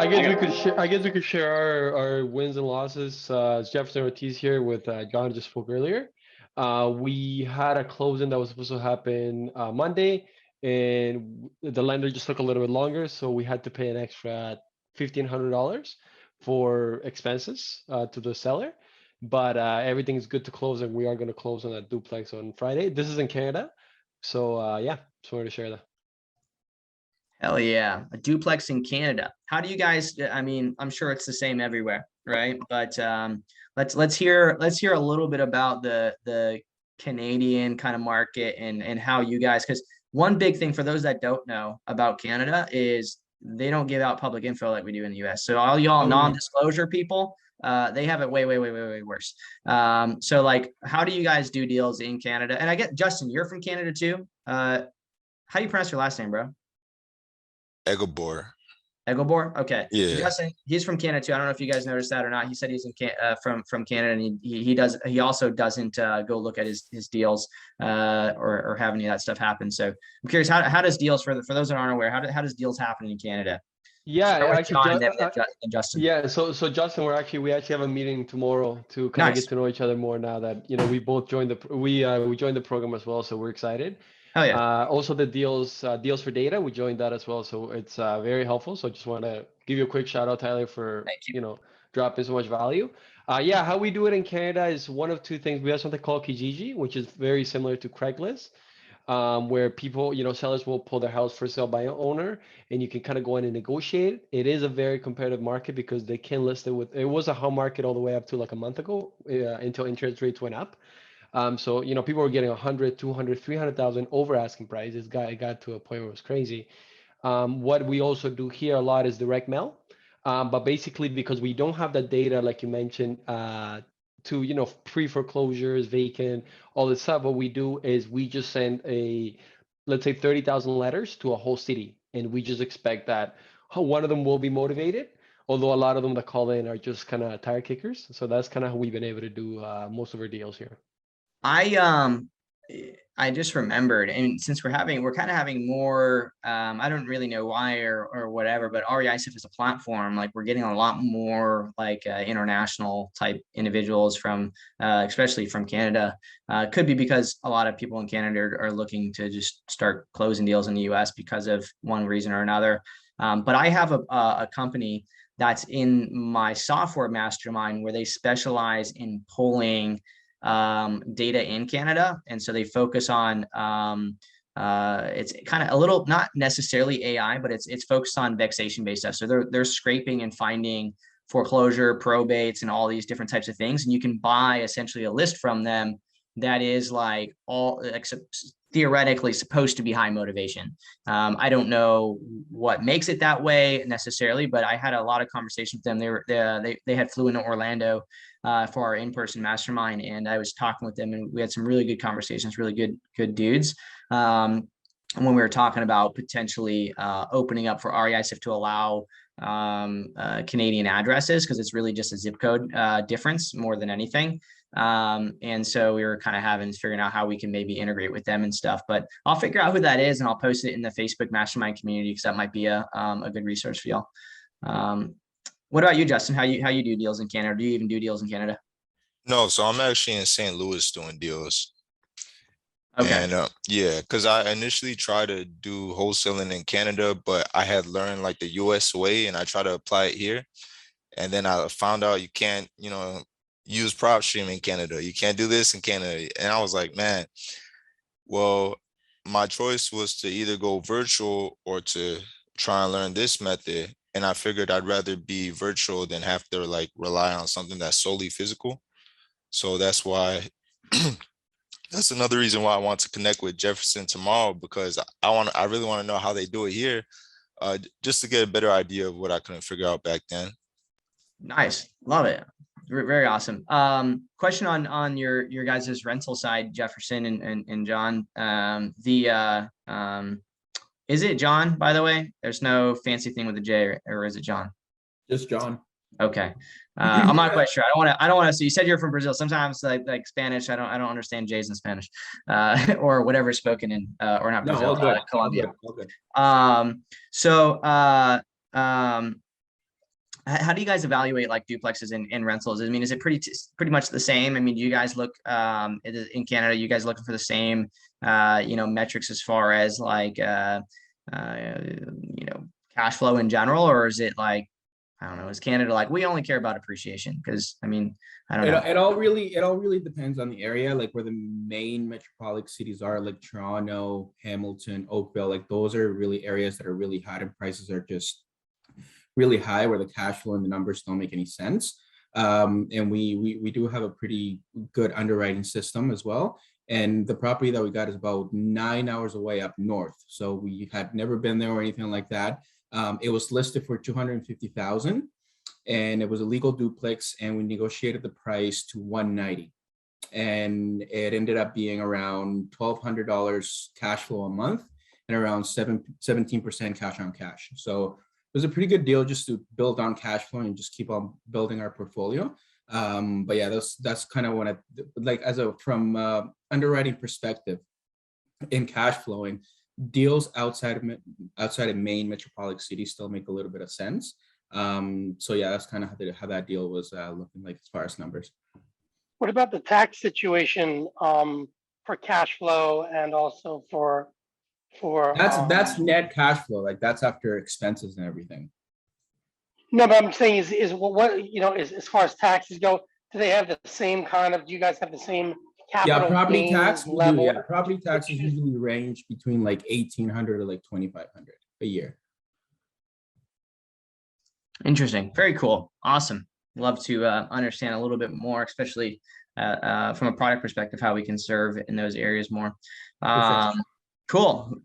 I guess we could share our wins and losses. Jefferson Ortiz here with John just spoke earlier. We had a closing that was supposed to happen Monday, and the lender just took a little bit longer, so we had to pay an extra $1,500 for expenses to the seller. But everything's good to close, and we are going to close on that duplex on Friday. This is in Canada, so yeah, just wanted to share that. Hell yeah, a duplex in Canada. How do you guys? I mean, I'm sure it's the same everywhere, right? But let's hear a little bit about the Canadian kind of market and how you guys, because one big thing for those that don't know about Canada is they don't give out public info like we do in the US. So all y'all non-disclosure people, they have it way worse. So like, how do you guys do deals in Canada? And I get Justin, you're from Canada too. How do you pronounce your last name, bro? Egobor. Egobor? Okay. Yeah. So Justin, he's from Canada too. I don't know if you guys noticed that or not. He said he's from Canada, and he also doesn't go look at his deals or have any of that stuff happen. So I'm curious, how does deals for those that aren't aware, how does deals happen in Canada? Yeah, actually, Justin. Yeah, so Justin, we actually have a meeting tomorrow to kind of get to know each other more now that we both joined we joined the program as well, so we're excited. Oh yeah. Also the deals for data, we joined that as well, so it's very helpful. So I just want to give you a quick shout out, Tyler, for dropping so much value. Yeah, how we do it in Canada is one of two things. We have something called Kijiji, which is very similar to Craigslist. Where people, sellers will pull their house for sale by an owner, and you can kind of go in and negotiate. It is a very competitive market because they can list it it was a home market all the way up to like a month ago until interest rates went up. So, people were getting 100, 200, 300,000 over asking price. It got to a point where it was crazy. What we also do here a lot is direct mail. But basically, because we don't have that data, like you mentioned, to pre-foreclosures, vacant, all this stuff, what we do is we just send let's say 30,000 letters to a whole city, and we just expect that one of them will be motivated, although a lot of them that call in are just kind of tire kickers. So that's kind of how we've been able to do most of our deals here. I just remembered, and since we're kind of having more, I don't really know why or whatever, but REISift is a platform. Like we're getting a lot more like international type individuals from, especially from Canada. Could be because a lot of people in Canada are looking to just start closing deals in the US because of one reason or another. But I have a company that's in my software mastermind where they specialize in pulling data in Canada, and so they focus on it's kind of a little, not necessarily AI, but it's focused on vexation based stuff. So they're scraping and finding foreclosure, probates, and all these different types of things, and you can buy essentially a list from them that is like all theoretically supposed to be high motivation. I don't know what makes it that way necessarily, but I had a lot of conversations with them. They had flew into Orlando for our in-person mastermind, and I was talking with them, and we had some really good conversations, really good dudes. When we were talking about potentially opening up for REISift to allow Canadian addresses, because it's really just a zip code difference more than anything. And so we were kind of figuring out how we can maybe integrate with them and stuff, but I'll figure out who that is and I'll post it in the Facebook mastermind community, because that might be a good resource for y'all. What about you, Justin? How you do deals in Canada? Do you even do deals in Canada? No, so I'm actually in St. Louis doing deals. Okay. And yeah, because I initially tried to do wholesaling in Canada, but I had learned like the US way and I tried to apply it here. And then I found out you can't, use Propstream in Canada. You can't do this in Canada. And I was like, man, well, my choice was to either go virtual or to try and learn this method. And I figured I'd rather be virtual than have to like rely on something that's solely physical. So that's why, that's another reason why I want to connect with Jefferson tomorrow, because I really want to know how they do it here, just to get a better idea of what I couldn't figure out back then. Nice. Love it. Very awesome. Question on your guys' rental side, Jefferson and John. Is it John, by the way? There's no fancy thing with the J, or is it John? Just John. Okay. I'm not quite sure. I don't want to. So you said you're from Brazil. Sometimes like Spanish, I don't understand J's in Spanish, or whatever is spoken in, or not Brazil, Colombia. Okay. how do you guys evaluate like duplexes and rentals? I mean, is it pretty much the same? I mean, do you guys look in Canada, you guys looking for the same metrics as far as like cash flow in general, or is it like, I don't know, is Canada like, we only care about appreciation? Because I mean, I don't know. It all really depends on the area, like where the main metropolitan cities are, like Toronto, Hamilton, Oakville. Like those are really areas that are really hot and prices are just really high, where the cash flow and the numbers don't make any sense. And we do have a pretty good underwriting system as well. And the property that we got is about 9 hours away up north. So we had never been there or anything like that. It was listed for $250,000 and it was a legal duplex, and we negotiated the price to $190,000. And it ended up being around $1,200 cash flow a month and around 17% cash on cash. So it was a pretty good deal just to build on cash flow and just keep on building our portfolio. But yeah, that's kind of what I like from underwriting perspective in cash flowing. Deals outside of main metropolitan cities still make a little bit of sense. So yeah, that's kind of how that deal was looking like as far as numbers. What about the tax situation for cash flow and also for that's net cash flow, like that's after expenses and everything. No, but I'm saying is what is as far as taxes go, do they have the same kind of, do you guys have the same capital? Yeah, property tax level? Yeah, property taxes usually range between like 1,800 to like 2,500 a year. Interesting. Very cool. Awesome. Love to understand a little bit more, especially from a product perspective, how we can serve in those areas more. Cool.